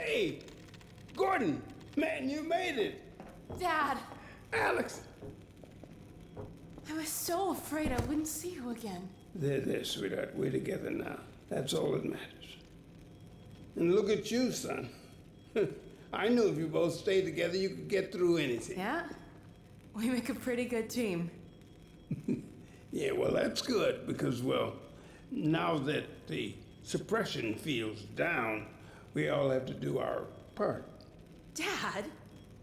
Hey, Gordon, man, you made it. Dad, Alex. I was so afraid I wouldn't see you again. There, sweetheart. We're together now. That's all that matters. And look at you, son. I knew if you both stayed together, you could get through anything. Yeah? We make a pretty good team. Yeah, well, that's good because, well, now that the suppression field's down, we all have to do our part. Dad?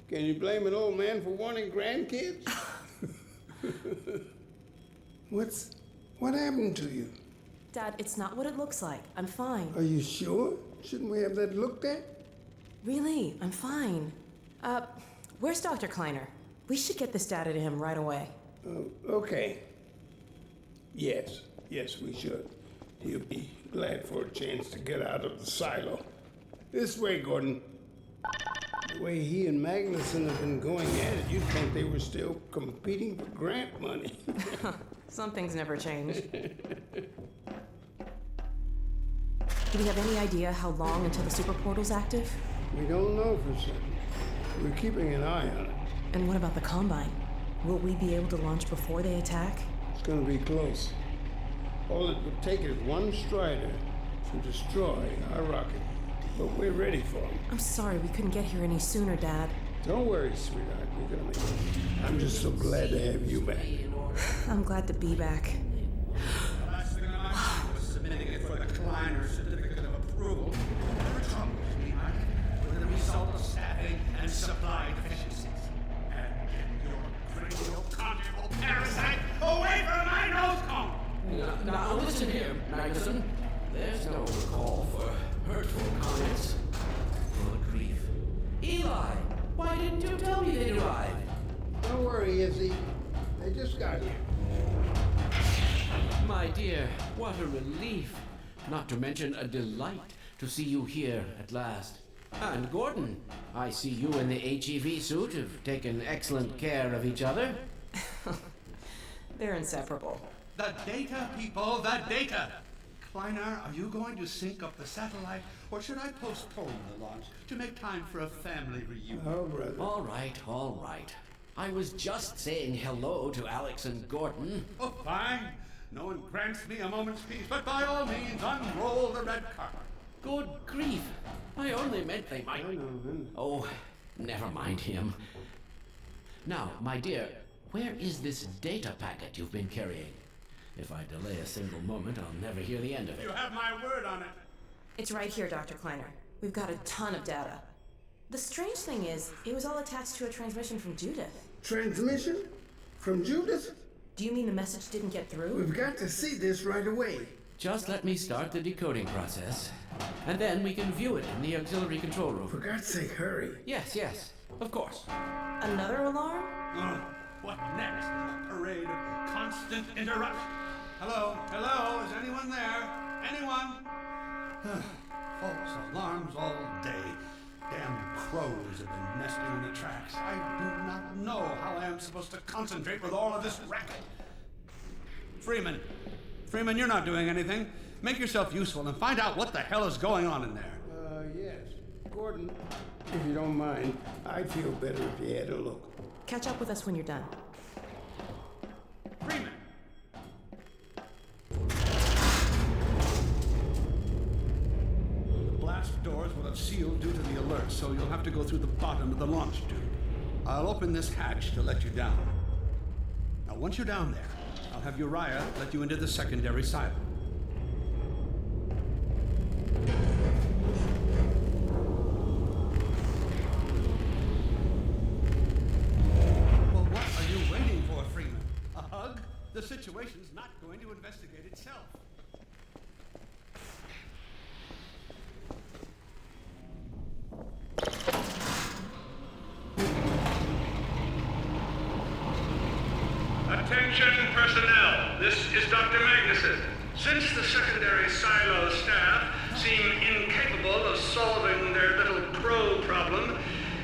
Can you blame an old man for wanting grandkids? What happened to you? Dad, it's not what it looks like. I'm fine. Are you sure? Shouldn't we have that looked at? Really, I'm fine. Where's Dr. Kleiner? We should get this data to him right away. Okay. Yes, we should. He'll be glad for a chance to get out of the silo. This way, Gordon. The way he and Magnuson have been going at it, you'd think they were still competing for grant money. Some things never change. Do we have any idea how long until the super portal's active? We don't know for certain. We're keeping an eye on it. And what about the Combine? Will we be able to launch before they attack? It's gonna be close. All it would take is one Strider to destroy our rocket. But we're ready for him. I'm sorry we couldn't get here any sooner, Dad. Don't worry, sweetheart. We're gonna make it. I'm just so glad to have you back. I'm glad to be back. The last thing I was submitting it for the Kleiner certificate of approval. There were troubles behind it, with the result of staffing and supply deficiencies. And get your cranial-conjugal parasite away from my nose cone! Now listen here, Magnuson. There's no call for hurtful comments. Good grief. Eli, why didn't you tell me they'd arrived? Don't worry, Izzy. They just got here. My dear, what a relief. Not to mention a delight to see you here at last. And Gordon, I see you in the HEV suit have taken excellent care of each other. They're inseparable. The data, people, the data! Kleiner, are you going to sync up the satellite, or should I postpone the launch to make time for a family reunion? Oh, brother. All right. I was just saying hello to Alex and Gordon. Oh, fine. No one grants me a moment's peace, but by all means, unroll the red carpet. Good grief. I only meant they might... I know. Oh, never mind him. Now, my dear, where is this data packet you've been carrying? If I delay a single moment, I'll never hear the end of it. You have my word on it. It's right here, Dr. Kleiner. We've got a ton of data. The strange thing is, it was all attached to a transmission from Judith. Transmission? From Judith? Do you mean the message didn't get through? We've got to see this right away. Just let me start the decoding process, and then we can view it in the auxiliary control room. For God's sake, hurry. Yes, of course. Another alarm? Oh, what next in the parade of constant interruption? Hello? Is anyone there? Anyone? False alarms all day. Damn crows have been nesting in the tracks. I do not know how I am supposed to concentrate with all of this racket. Freeman, you're not doing anything. Make yourself useful and find out what the hell is going on in there. Yes. Gordon, if you don't mind, I'd feel better if you had a look. Catch up with us when you're done. Freeman! The blast doors will have sealed due to the alert, so you'll have to go through the bottom of the launch tube. I'll open this hatch to let you down. Now, once you're down there, I'll have Uriah let you into the secondary silo. Well, what are you waiting for, Freeman? A hug? The situation's not going to investigate itself. Attention personnel, this is Dr. Magnuson. Since the secondary silo staff seem incapable of solving their little crow problem,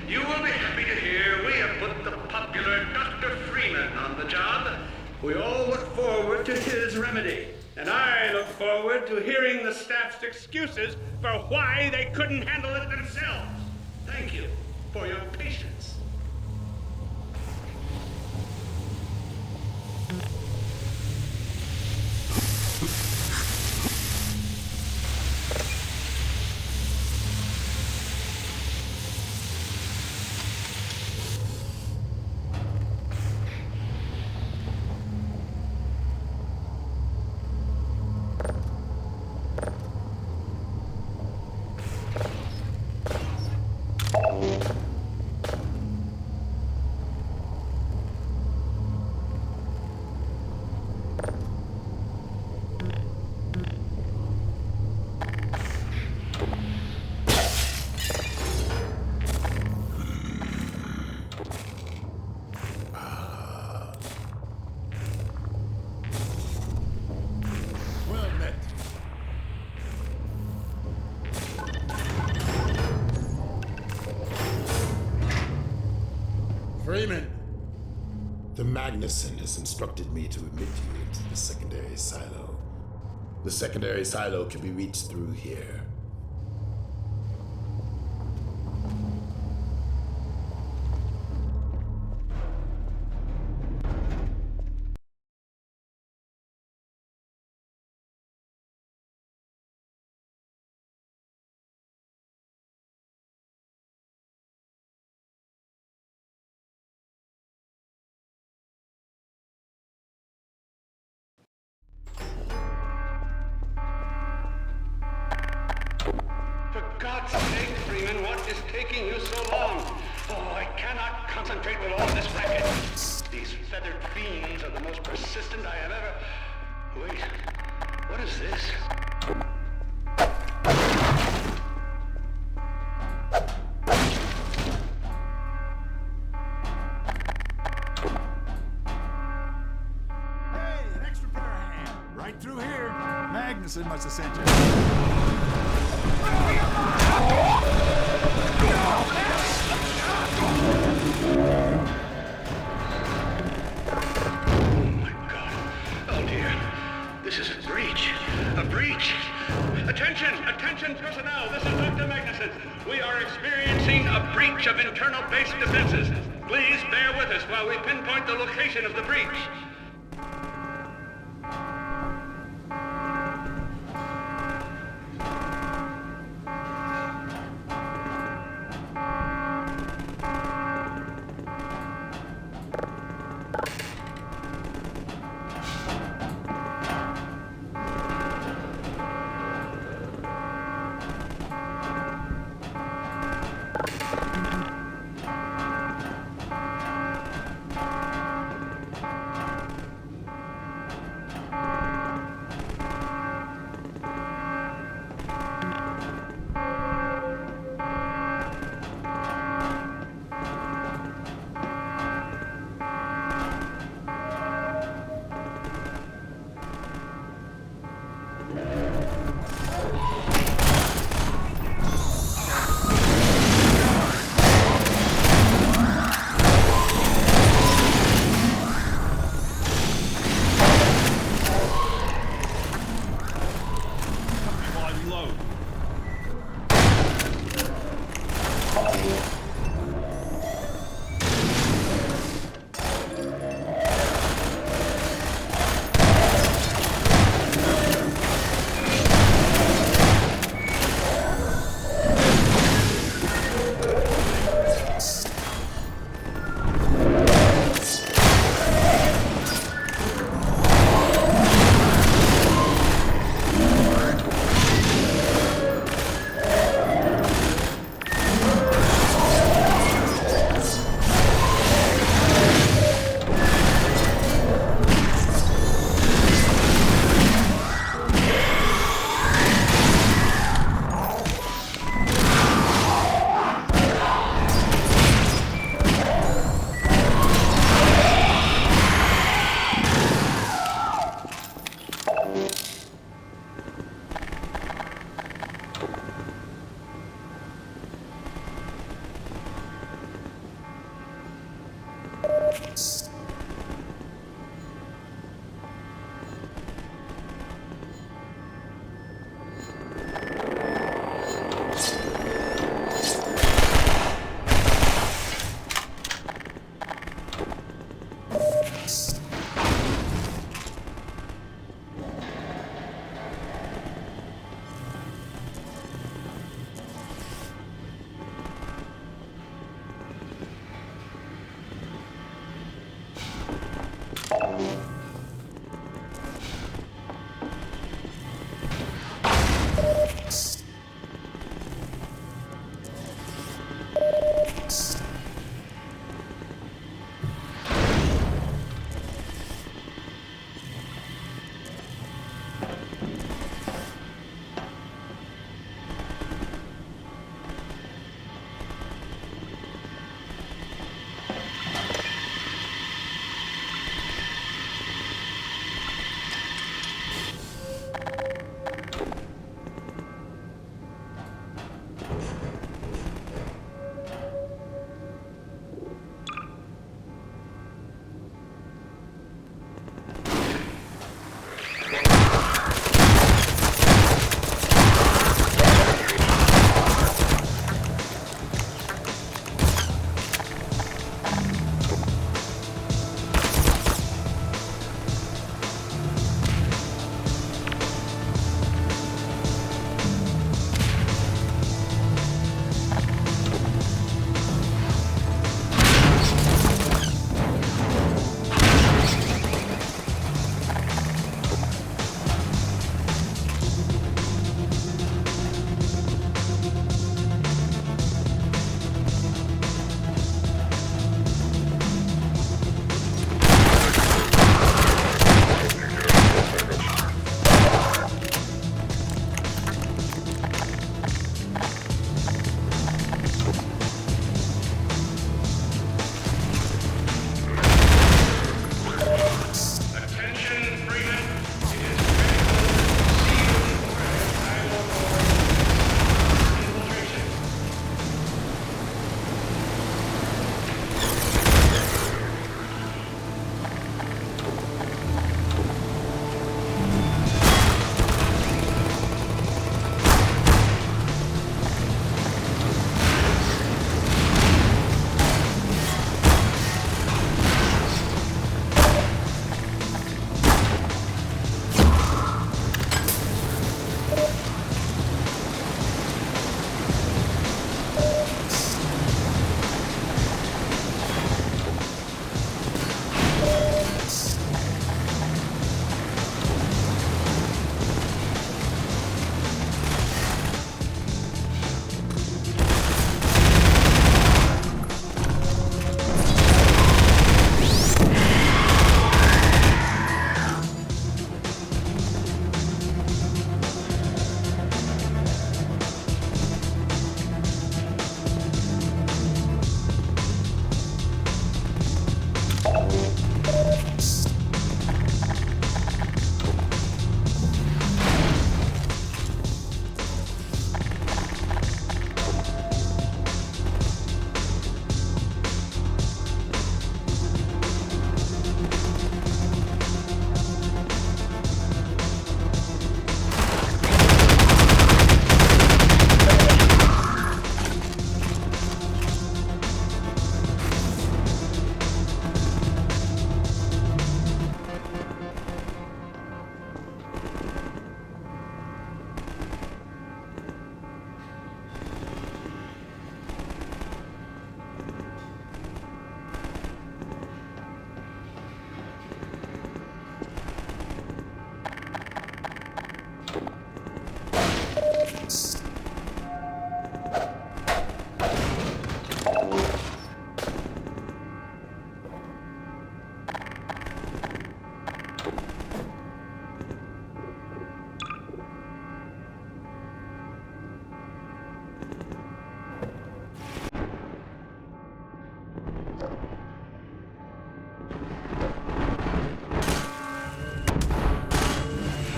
you will be happy to hear we have put the popular Dr. Freeman on the job. We all look forward to his remedy. And I look forward to hearing the staff's excuses for why they couldn't handle it themselves. Thank you for your patience. Well met. Freeman! The Magnuson has instructed me to admit you into the secondary silo. The secondary silo can be reached through here. For God's sake, Freeman, what is taking you so long? Oh, I cannot concentrate with all this racket. These feathered fiends are the most persistent I have ever... Wait, what is this? Hey, an extra pair of hands. Right through here. Magnuson must have sent you. Oh my God. Oh dear. This is a breach. A breach. Attention! Attention personnel! This is Dr. Magnuson. We are experiencing a breach of internal base defenses. Please bear with us while we pinpoint the location of the breach.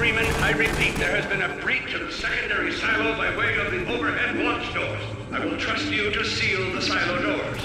Freeman, I repeat, there has been a breach of the secondary silo by way of the overhead launch doors. I will trust you to seal the silo doors.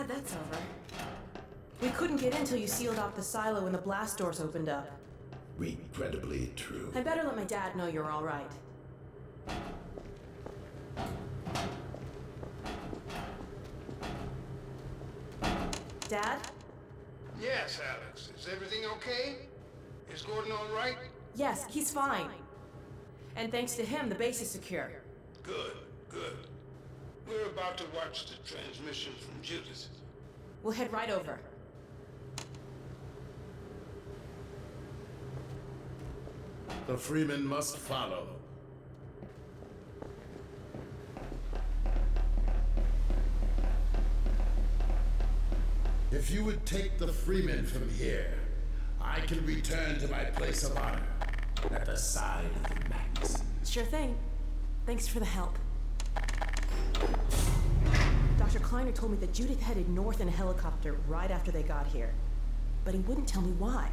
That's over. We couldn't get in until you sealed off the silo when the blast doors opened up. Regrettably true. I better let my dad know you're all right. Dad? Yes, Alex. Is everything okay? Is Gordon all right? Yes, he's fine. And thanks to him, the base is secure. Good, good. We're about to watch the transmission from Judith. We'll head right over. The Freeman must follow. If you would take the Freeman from here, I can return to my place of honor at the side of the Magnuson. Sure thing. Thanks for the help. Dr. Kleiner told me that Judith headed north in a helicopter right after they got here. But he wouldn't tell me why.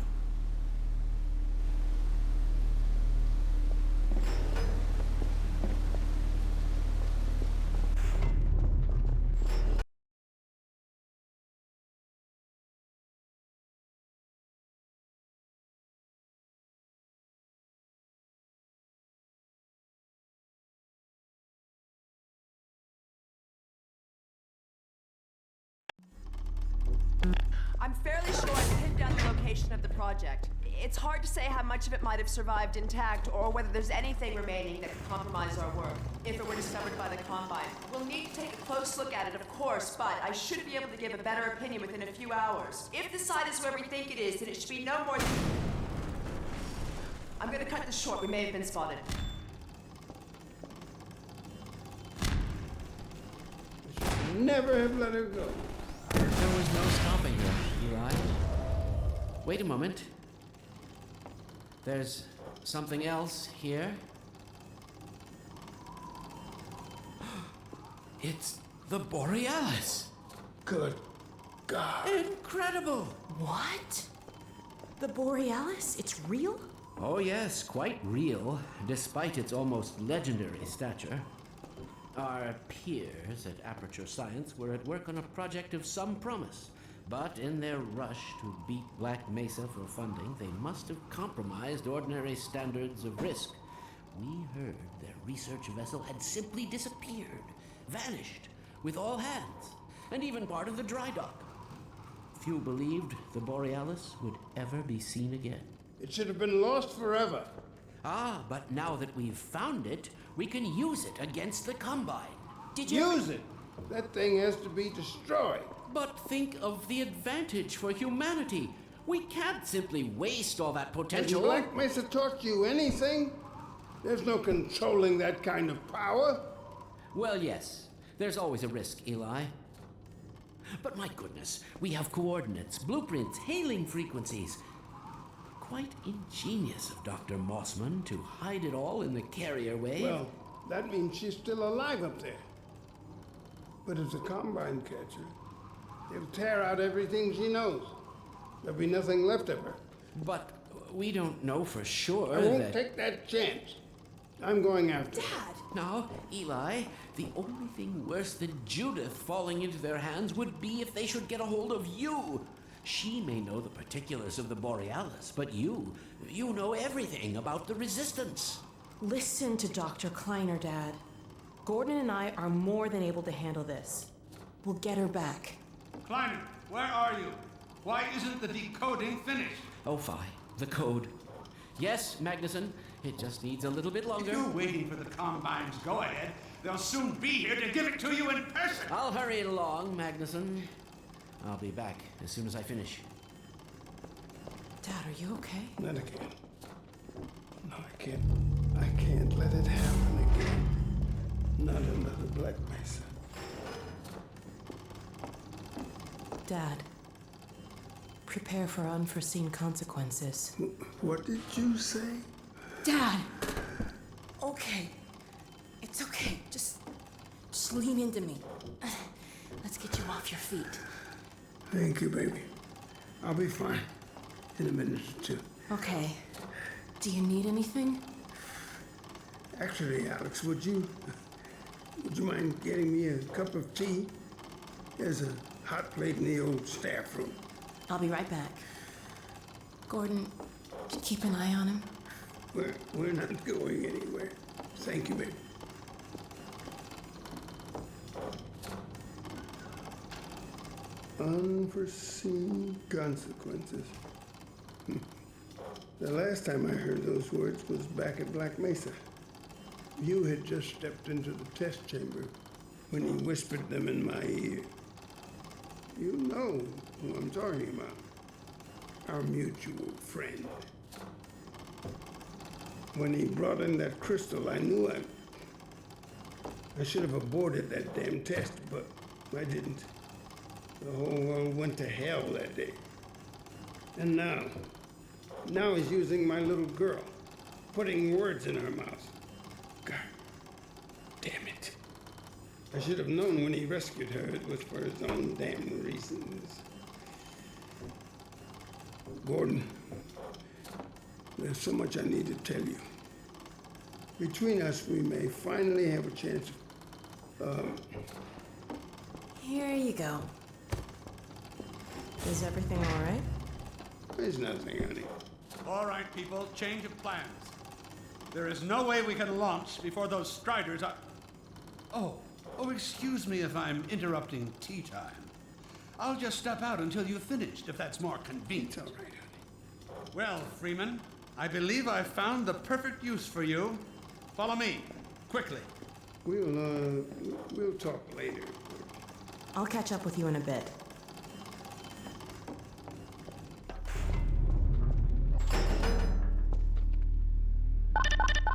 I'm fairly sure I've pinned down the location of the project. It's hard to say how much of it might have survived intact or whether there's anything remaining that could compromise our work if it were discovered by the Combine. We'll need to take a close look at it, of course, but I should be able to give a better opinion within a few hours. If the site is where we think it is, then it should be no more than... I'm gonna cut this short. We may have been spotted. Never have let her go. There was no stopping her, Eli. Wait a moment. There's something else here. It's the Borealis. Good God. Incredible! What? The Borealis? It's real? Oh yes, quite real, despite its almost legendary stature. Our peers at Aperture Science were at work on a project of some promise, but in their rush to beat Black Mesa for funding, they must have compromised ordinary standards of risk. We heard their research vessel had simply disappeared, vanished, with all hands, and even part of the dry dock. Few believed the Borealis would ever be seen again. It should have been lost forever. Ah, but now that we've found it, we can use it against the Combine. Did you... Use it. That thing has to be destroyed. But think of the advantage for humanity. We can't simply waste all that Has potential. Black Mesa taught you anything? There's no controlling that kind of power. Well, yes. There's always a risk, Eli. But my goodness, we have coordinates, blueprints, hailing frequencies. Quite ingenious of Dr. Mossman to hide it all in the carrier wave. Well, that means she's still alive up there. But if the Combine catch her, they'll tear out everything she knows. There'll be nothing left of her. But we don't know for sure I won't that... take that chance. I'm going after her. Dad! Now, Eli, the only thing worse than Judith falling into their hands would be if they should get a hold of you. She may know the particulars of the Borealis, but you know everything about the Resistance. Listen to Dr. Kleiner, Dad. Gordon and I are more than able to handle this. We'll get her back. Kleiner, where are you? Why isn't the decoding finished? Oh, fine. The code. Yes, Magnuson. It just needs a little bit If longer. you're waiting for the Combine's go-ahead, they'll soon be here to give it to you in person. I'll hurry it along, Magnuson. I'll be back as soon as I finish. Dad, are you okay? Not again. No, I can't. I can't let it happen again. Not another Black Mesa. Dad, prepare for unforeseen consequences. What did you say? Dad! Okay. It's okay. Just lean into me. Let's get you off your feet. Thank you, baby. I'll be fine in a minute or two. Okay. Do you need anything? Actually, Alex, would you mind getting me a cup of tea? There's a hot plate in the old staff room. I'll be right back. Gordon, keep an eye on him. We're not going anywhere. Thank you, baby. Unforeseen consequences. The last time I heard those words was back at Black Mesa. You had just stepped into the test chamber when he whispered them in my ear. You know who I'm talking about. Our mutual friend. When he brought in that crystal, I knew I should have aborted that damn test, but I didn't. The whole world went to hell that day. And now he's using my little girl, putting words in her mouth. God damn it. I should have known when he rescued her it was for his own damn reasons. Gordon, there's so much I need to tell you. Between us, we may finally have a chance of, Here you go. Is everything all right? There's nothing, honey. All right, people, change of plans. There is no way we can launch before those Striders are... Oh, excuse me if I'm interrupting tea time. I'll just step out until you've finished, if that's more convenient. It's all right, honey. Well, Freeman, I believe I've found the perfect use for you. Follow me, quickly. We'll talk later. I'll catch up with you in a bit.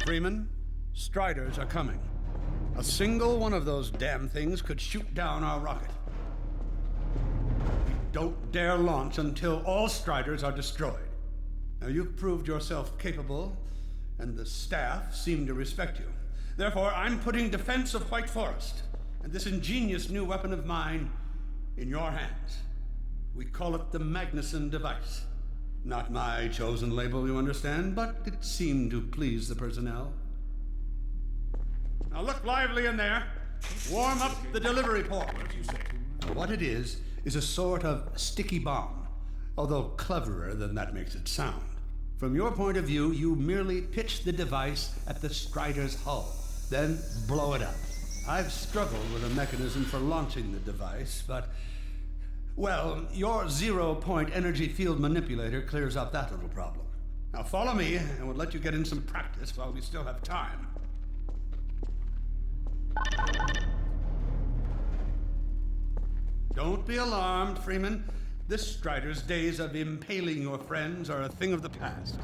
Freeman, Striders are coming. A single one of those damn things could shoot down our rocket. We don't dare launch until all Striders are destroyed. Now, you've proved yourself capable, and the staff seem to respect you. Therefore, I'm putting defense of White Forest and this ingenious new weapon of mine in your hands. We call it the Magnuson device. Not my chosen label, you understand, but it seemed to please the personnel. Now look lively in there. Warm up the delivery port. What it is a sort of sticky bomb, although cleverer than that makes it sound. From your point of view, you merely pitch the device at the Strider's hull, then blow it up. I've struggled with a mechanism for launching the device, but, well, your zero-point energy field manipulator clears up that little problem. Now follow me, and we'll let you get in some practice while we still have time. Don't be alarmed, Freeman. This Strider's days of impaling your friends are a thing of the past.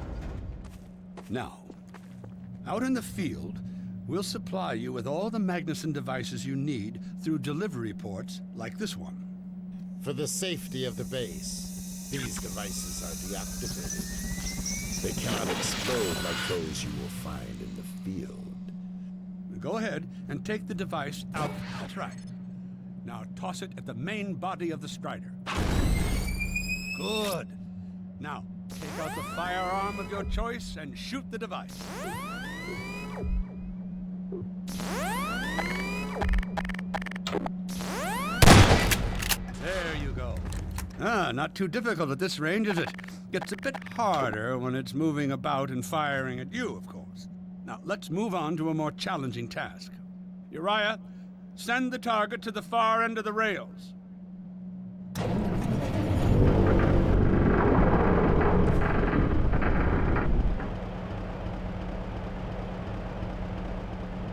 Now, out in the field, we'll supply you with all the Magnuson devices you need through delivery ports like this one. For the safety of the base, these devices are deactivated. They cannot explode like those you will find in the field. Go ahead and take the device out. That's right. Now toss it at the main body of the Strider. Good. Now, take out the firearm of your choice and shoot the device. There you go. Not too difficult at this range, is it? Gets a bit harder when it's moving about and firing at you, of course. Now, let's move on to a more challenging task. Uriah, send the target to the far end of the rails.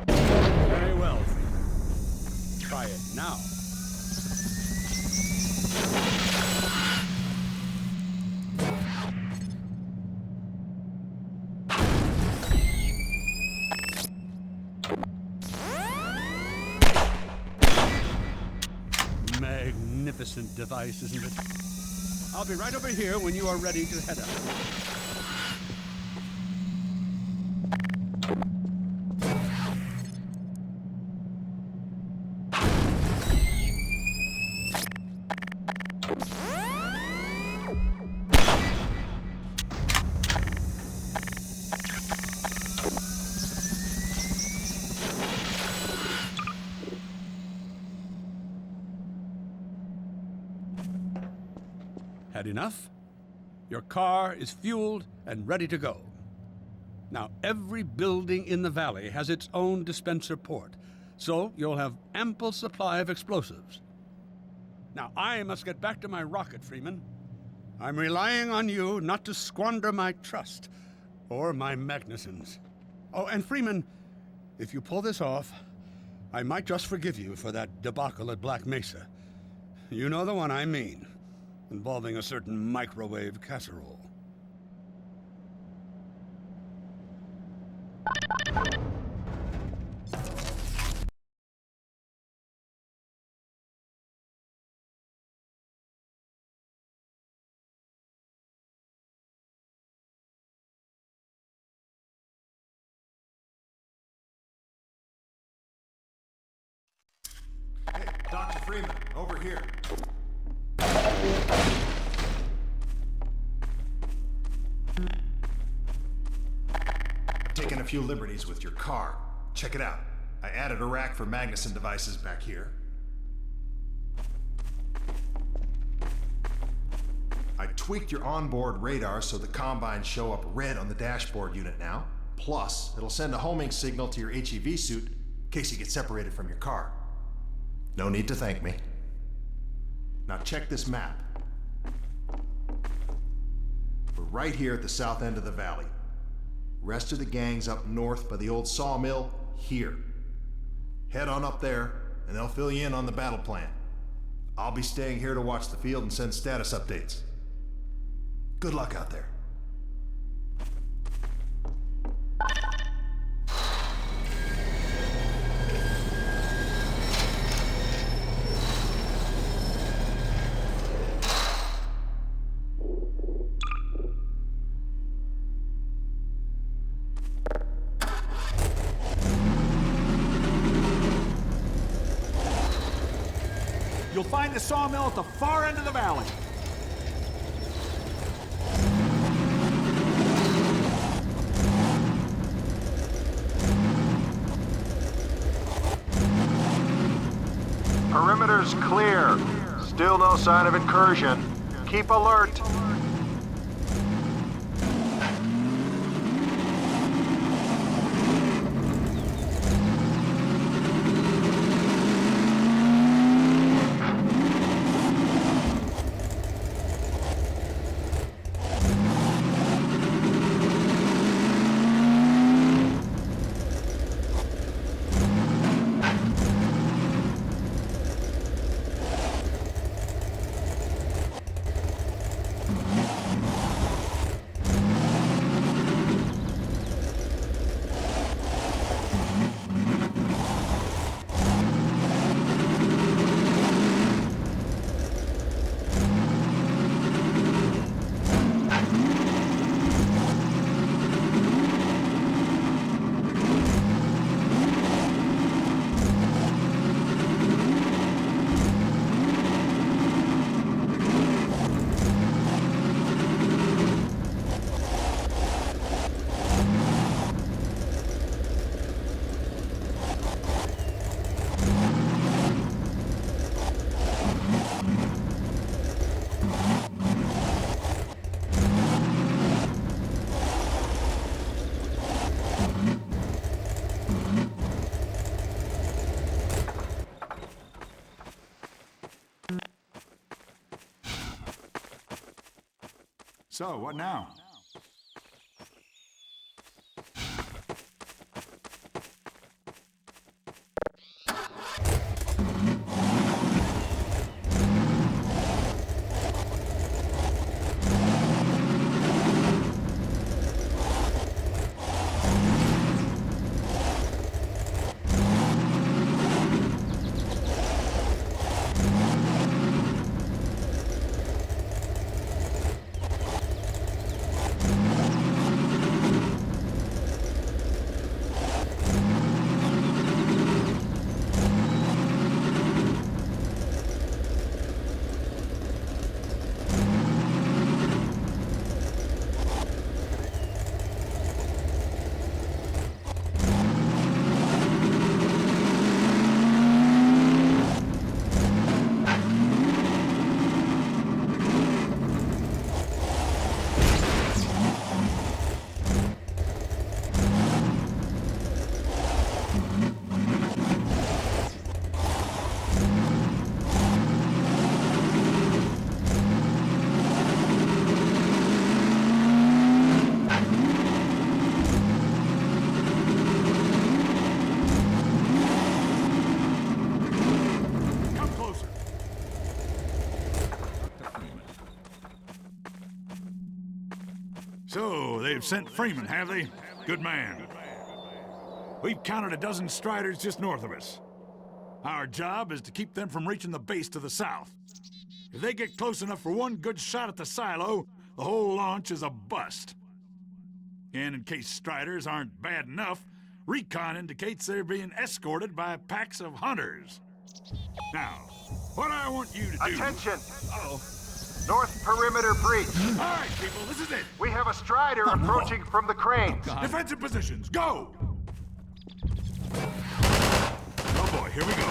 Very well, Freeman. Try it now. Magnificent device, isn't it? I'll be right over here when you are ready to head out. Had enough? Your car is fueled and ready to go. Now, every building in the valley has its own dispenser port, so you'll have ample supply of explosives. Now, I must get back to my rocket, Freeman. I'm relying on you not to squander my trust, or my Magnuson's. Oh, and Freeman, if you pull this off, I might just forgive you for that debacle at Black Mesa. You know the one I mean, involving a certain microwave casserole. Hey, Dr. Freeman, over here. I've taken a few liberties with your car. Check it out. I added a rack for Magnuson devices back here. I tweaked your onboard radar so the combines show up red on the dashboard unit now. Plus, it'll send a homing signal to your HEV suit in case you get separated from your car. No need to thank me. Now check this map. We're right here at the south end of the valley. Rest of the gang's up north by the old sawmill here. Head on up there, and they'll fill you in on the battle plan. I'll be staying here to watch the field and send status updates. Good luck out there. You'll find the sawmill at the far end of the valley. Perimeter's clear. Still no sign of incursion. Keep alert. So, what now? So, they've sent Freeman, have they? Good man. We've counted a dozen Striders just north of us. Our job is to keep them from reaching the base to the south. If they get close enough for one good shot at the silo, the whole launch is a bust. And in case Striders aren't bad enough, recon indicates they're being escorted by packs of hunters. Now, what I want you to do... Attention! Uh-oh. North perimeter breach. All right, people, this is it. We have a Strider approaching from the cranes. Defensive positions, go! Oh boy, here we go.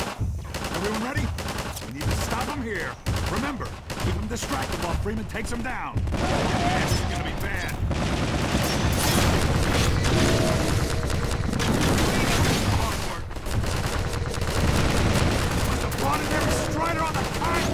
Everyone ready? We need to stop them here. Remember, keep them distracted while Freeman takes them down. This is gonna be bad. Hard work. Put the blood in every Strider on the tank!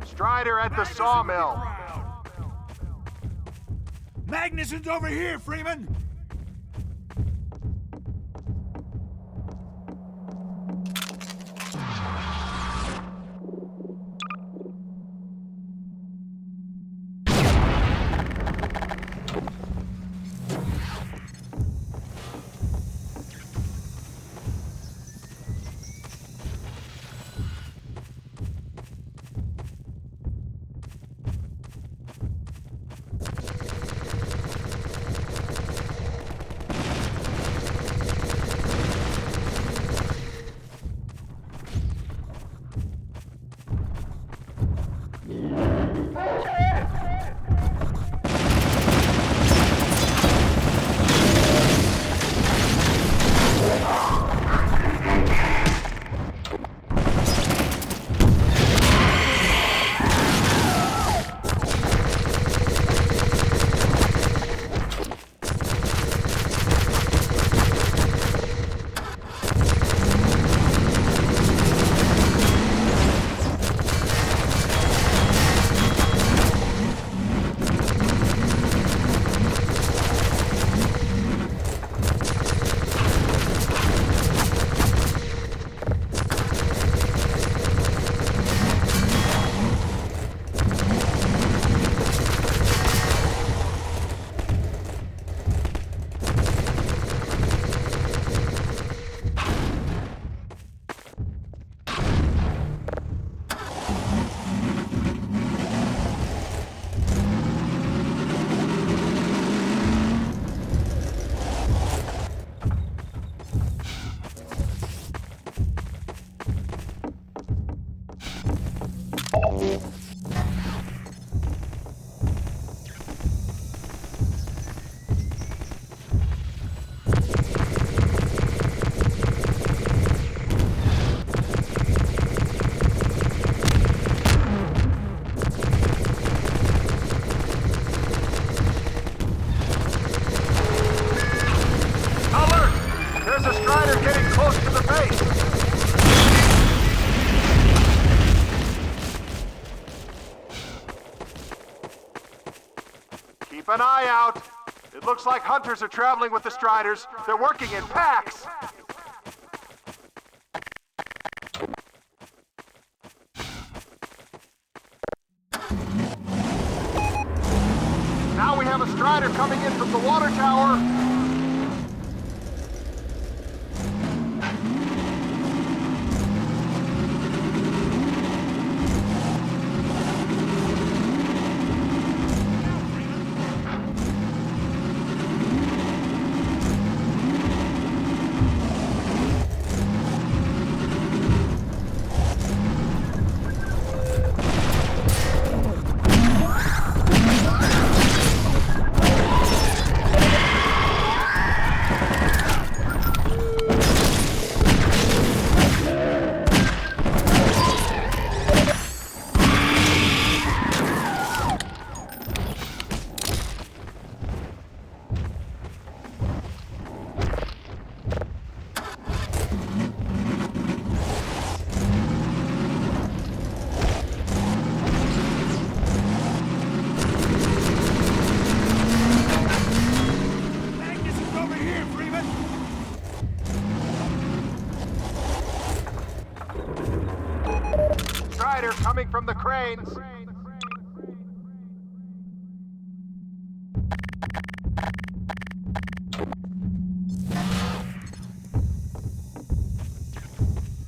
Strider at the sawmill. Magnuson's over here, Freeman! Keep an eye out. It looks like hunters are traveling with the Striders. They're working in packs. Strider coming in from the water tower. Coming from the cranes.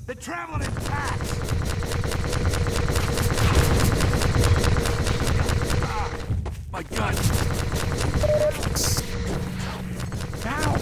They're traveling in packs. My gun. Now.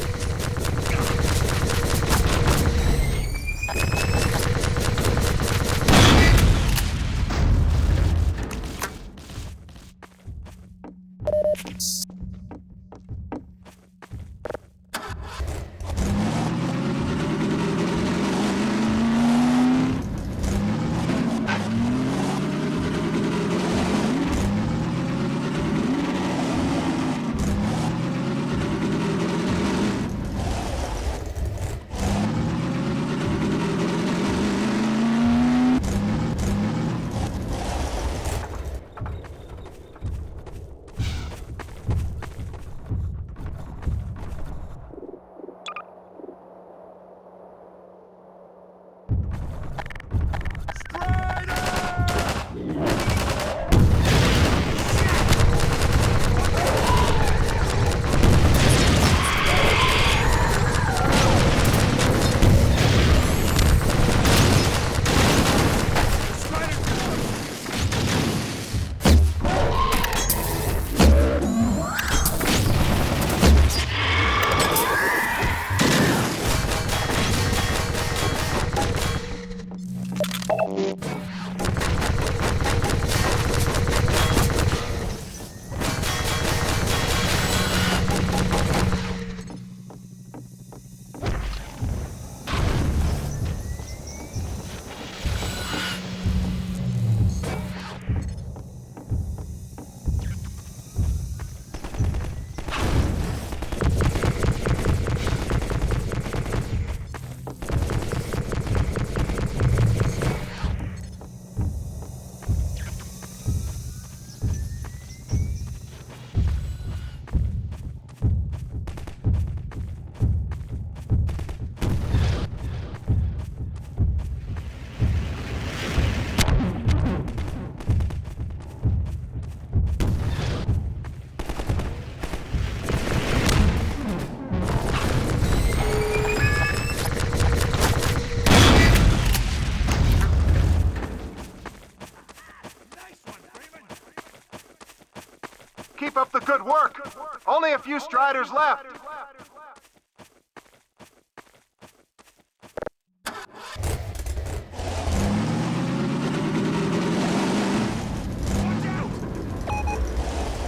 Keep up the good work. Only a few Striders left.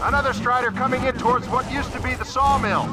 Another Strider coming in towards what used to be the sawmill.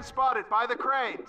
man spotted by the cranes.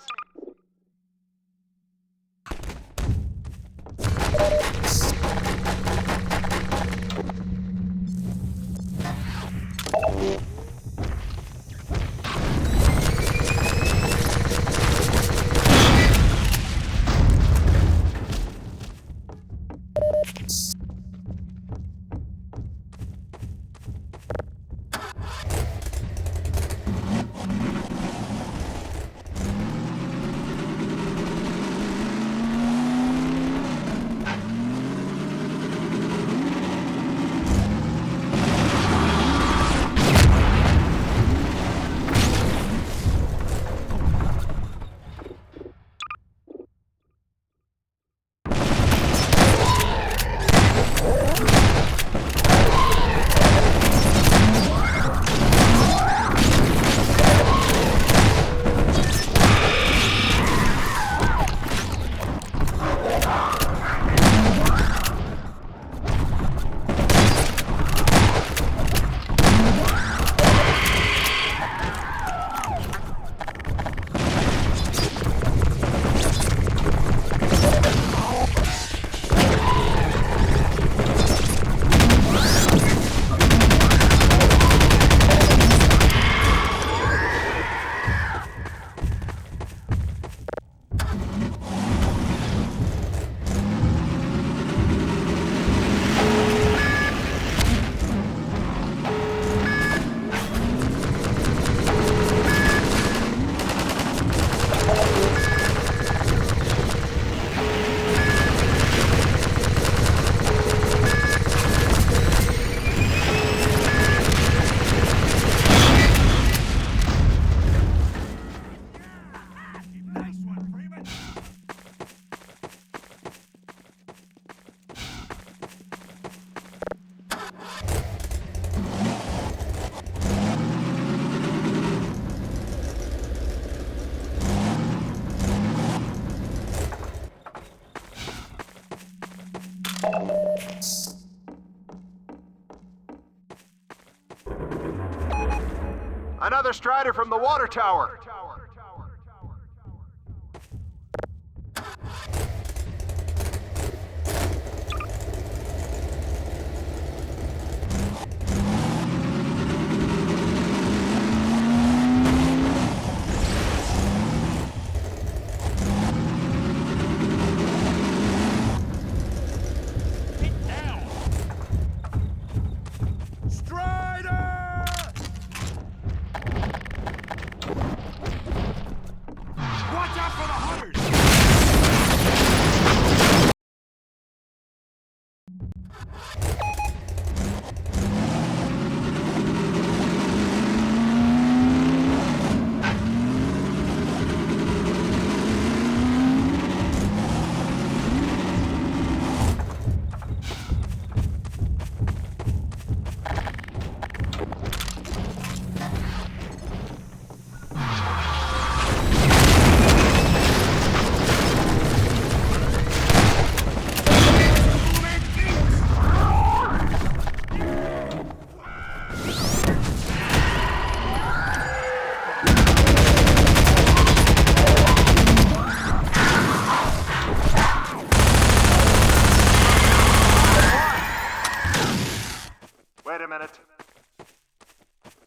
Another Strider from the water tower.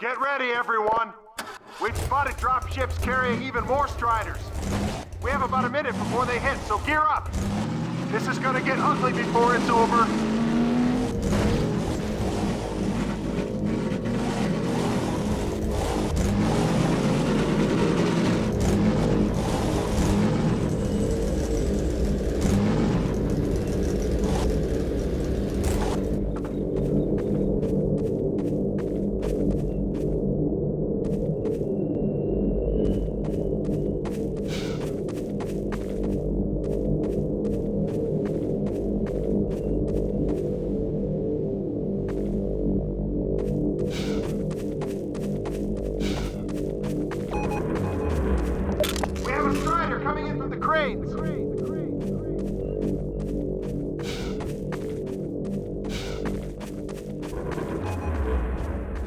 Get ready, everyone! We've spotted drop ships carrying even more Striders. We have about a minute before they hit, so gear up! This is gonna get ugly before it's over.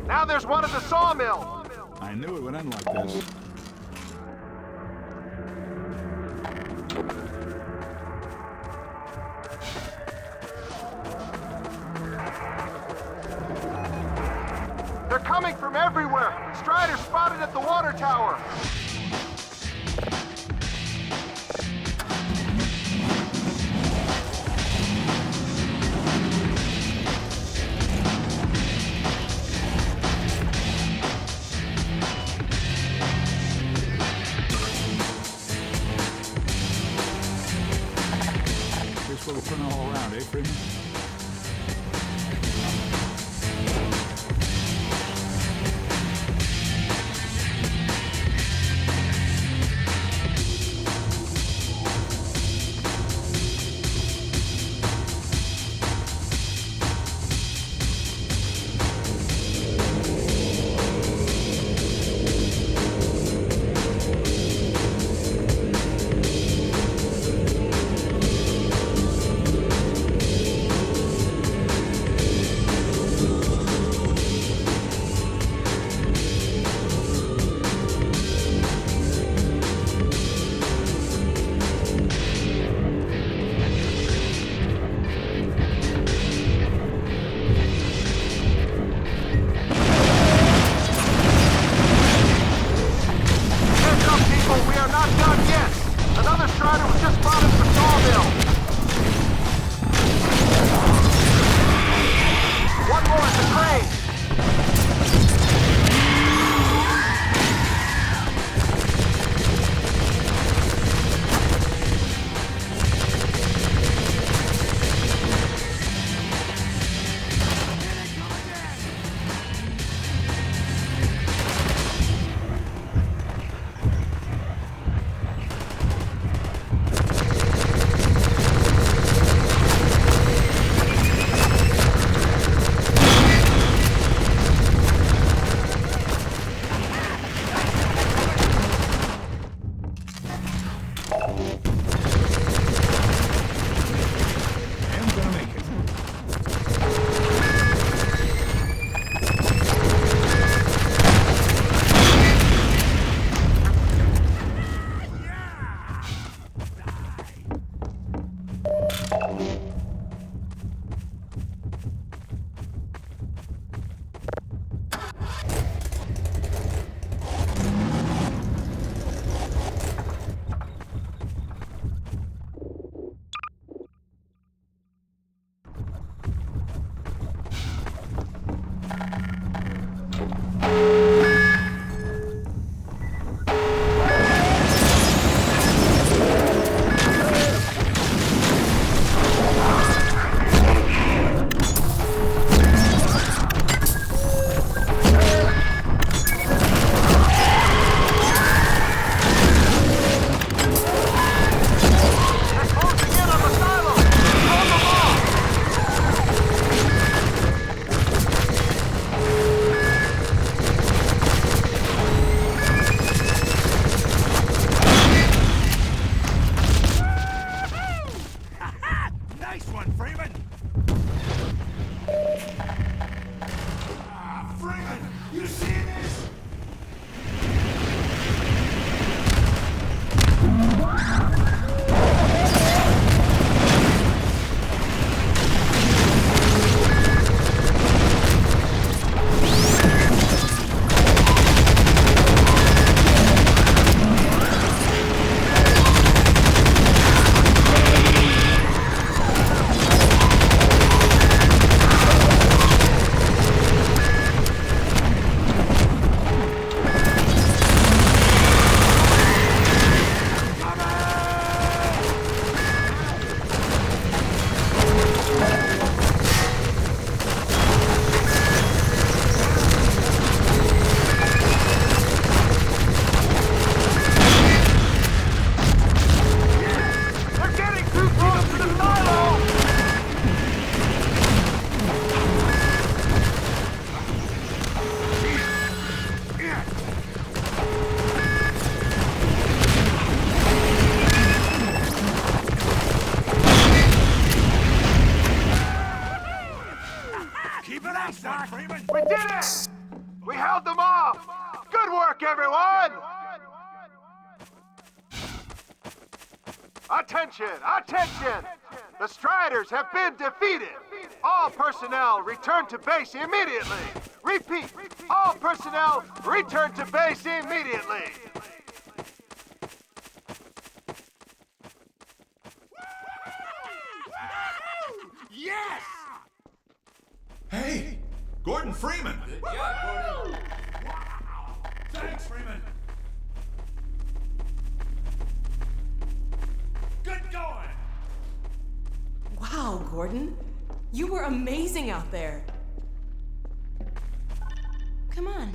Now there's one at the sawmill. I knew it would end like this. water tower! This will turn all around, eh, Freeman? We did it! We held them off! Good work, everyone! Attention! Attention! The Striders have been defeated! All personnel return to base immediately! Repeat! All personnel, return to base immediately! Yes! Hey, Gordon Freeman. Good job, Gordon. Thanks, Freeman. Good going. Wow, Gordon. You were amazing out there. Come on.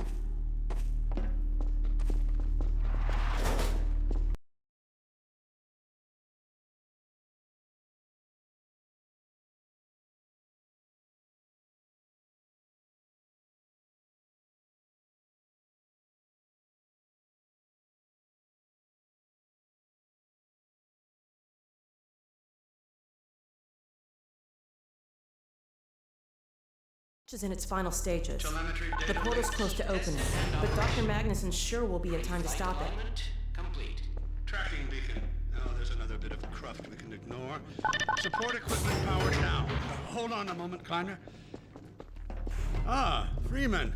Is in its final stages. The portal's close to opening, but Dr. Magnuson sure will be in time to stop it. Complete. Tracking beacon. Oh, there's another bit of cruft we can ignore. Support equipment powered down. Hold on a moment, Kleiner. Ah, Freeman.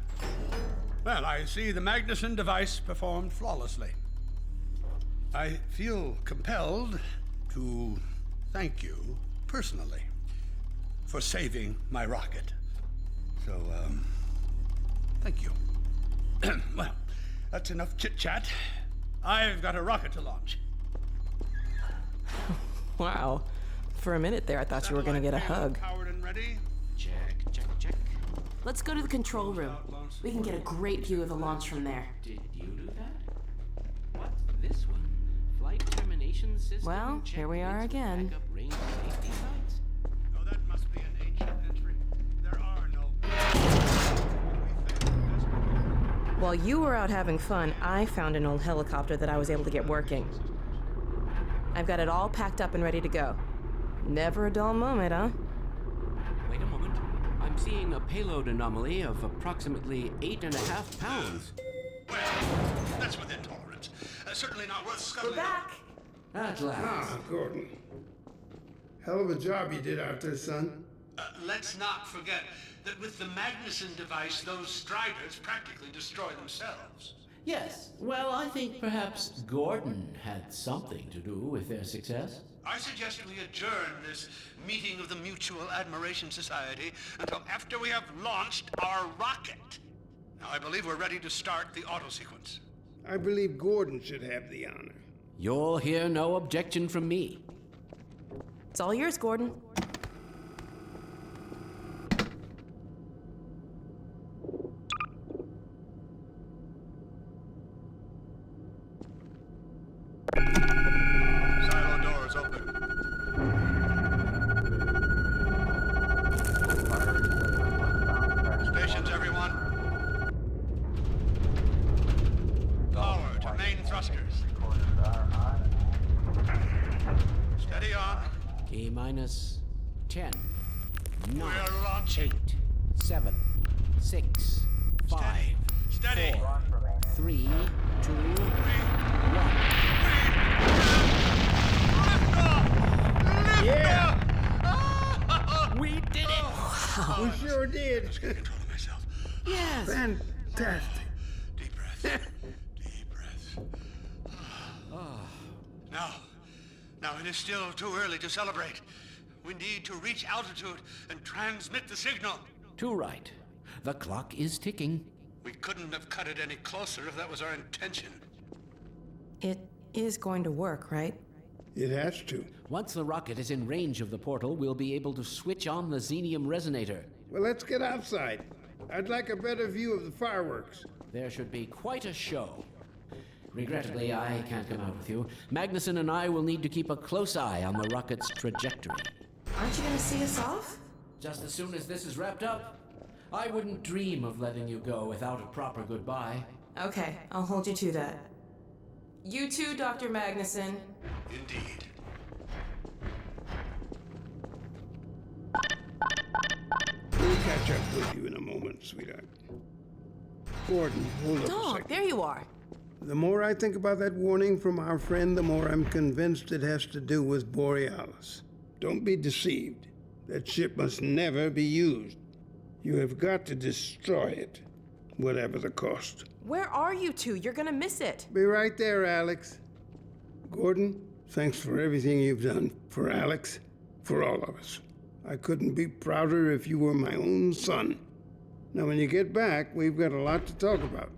Well, I see the Magnuson device performed flawlessly. I feel compelled to thank you personally for saving my rocket. So, thank you. Well, that's enough chit-chat. I've got a rocket to launch. Wow. For a minute there, I thought you were gonna get a hug. Powered and ready. Check, check, check. Let's go to the control room. We can get a great view of the launch from there. Did you do that? What's this one? Flight termination system? Well, here we are again. Backup range safety sites? Oh, that must be an ancient entry. There are no... While you were out having fun, I found an old helicopter that I was able to get working. I've got it all packed up and ready to go. Never a dull moment, huh? Wait a moment. I'm seeing a payload anomaly of approximately 8.5 pounds. Well, that's within tolerance. Certainly not worth scuttling. We're back! At last. Ah, Gordon. Hell of a job you did out there, son. Let's not forget that with the Magnuson device, those Striders practically destroy themselves. Yes. Well, I think perhaps Gordon had something to do with their success. I suggest we adjourn this meeting of the Mutual Admiration Society until after we have launched our rocket. Now, I believe we're ready to start the auto sequence. I believe Gordon should have the honor. You'll hear no objection from me. It's all yours, Gordon. Silo doors open. Stations, everyone. Power to main thrusters. Steady on. T-minus 10, 9, We're launching. 8, 7, 6, 5, Steady. 4, 3, 2, 1. Yeah! We did it! We sure did. Just get control of myself. Yes! Fantastic. Deep breath. Deep breath. Now it is still too early to celebrate. We need to reach altitude and transmit the signal. Too right. The clock is ticking. We couldn't have cut it any closer if that was our intention. It is going to work, right? It has to. Once the rocket is in range of the portal, we'll be able to switch on the xenium resonator. Well, let's get outside. I'd like a better view of the fireworks. There should be quite a show. Regrettably, I can't come out with you. Magnuson and I will need to keep a close eye on the rocket's trajectory. Aren't you gonna see us off? Just as soon as this is wrapped up, I wouldn't dream of letting you go without a proper goodbye. Okay, I'll hold you to that. You too, Dr. Magnuson. Indeed. We'll catch up with you in a moment, sweetheart. Gordon, hold up a Dog, second. there you are. The more I think about that warning from our friend, the more I'm convinced it has to do with Borealis. Don't be deceived. That ship must never be used. You have got to destroy it. whatever the cost. Where are you two? You're gonna miss it. Be right there, Alex. Gordon, thanks for everything you've done. For Alex, for all of us. I couldn't be prouder if you were my own son. Now, when you get back, we've got a lot to talk about.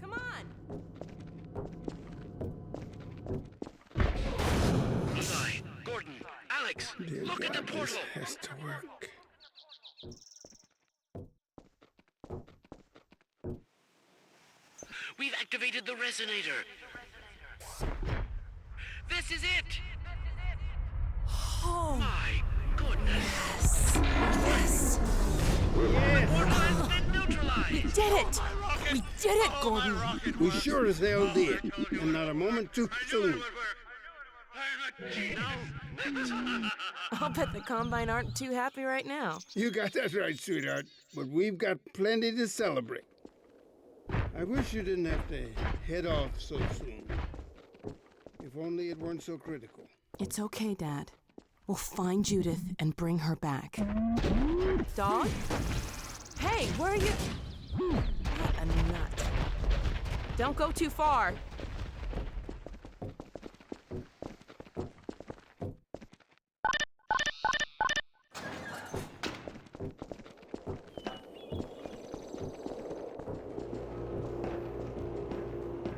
Come on! Eli, Gordon, Alex, Dear look at God, the portal. this has to work. We've activated the resonator. This is it. Oh, My goodness. yes! The portal has been neutralized. We did it! We did it, Gordon! We sure as hell did, and not a moment too soon. I'll bet the Combine aren't too happy right now. You got that right, sweetheart. But we've got plenty to celebrate. I wish you didn't have to head off so soon. If only it weren't so critical. It's okay, Dad. We'll find Judith and bring her back. Dog? Hey, where are you? What a nut. Don't go too far.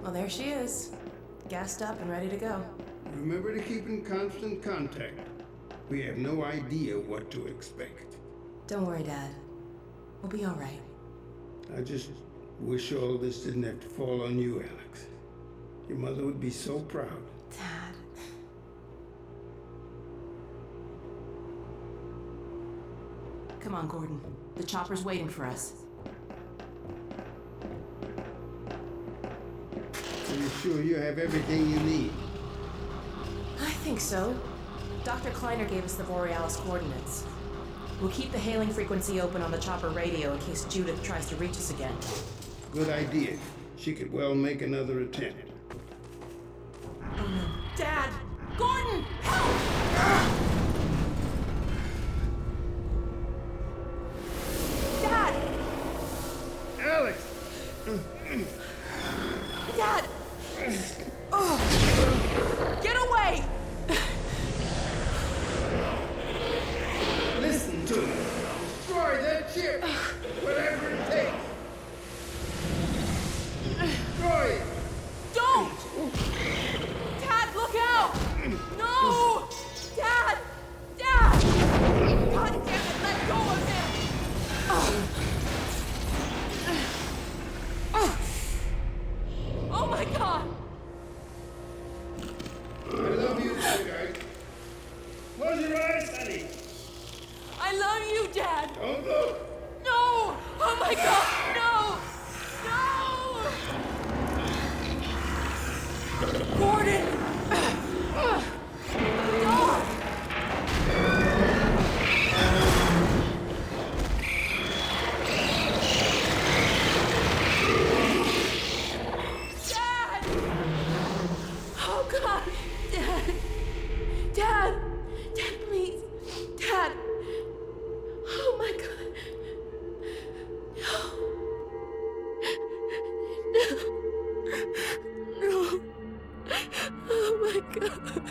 Well, there she is. Gassed up and ready to go. Remember to keep in constant contact. We have no idea what to expect. Don't worry, Dad. We'll be all right. I just wish all this didn't have to fall on you, Alex. Your mother would be so proud. Dad. Come on, Gordon. The chopper's waiting for us. Are you sure you have everything you need? I think so. Dr. Kleiner gave us the Borealis coordinates. We'll keep the hailing frequency open on the chopper radio in case Judith tries to reach us again. Good idea. She could well make another attempt. Oh no. Dad! Gordon! Help! Dad! Alex! Dad! Oh. Get away! Listen to me. Destroy that ship! Whatever it takes! Destroy it! Don't! Dad, look out! No! Dad! Dad! God damn it, let go of him! Oh my God! I love you, sweetheart. Close your eyes, honey. I love you, Dad! Don't look. No! Oh my God! No! No! Gordon! Dog! Dad! Oh God! Dad! Dad! Dad, please! Dad! Oh my God! No! No! Oh my God!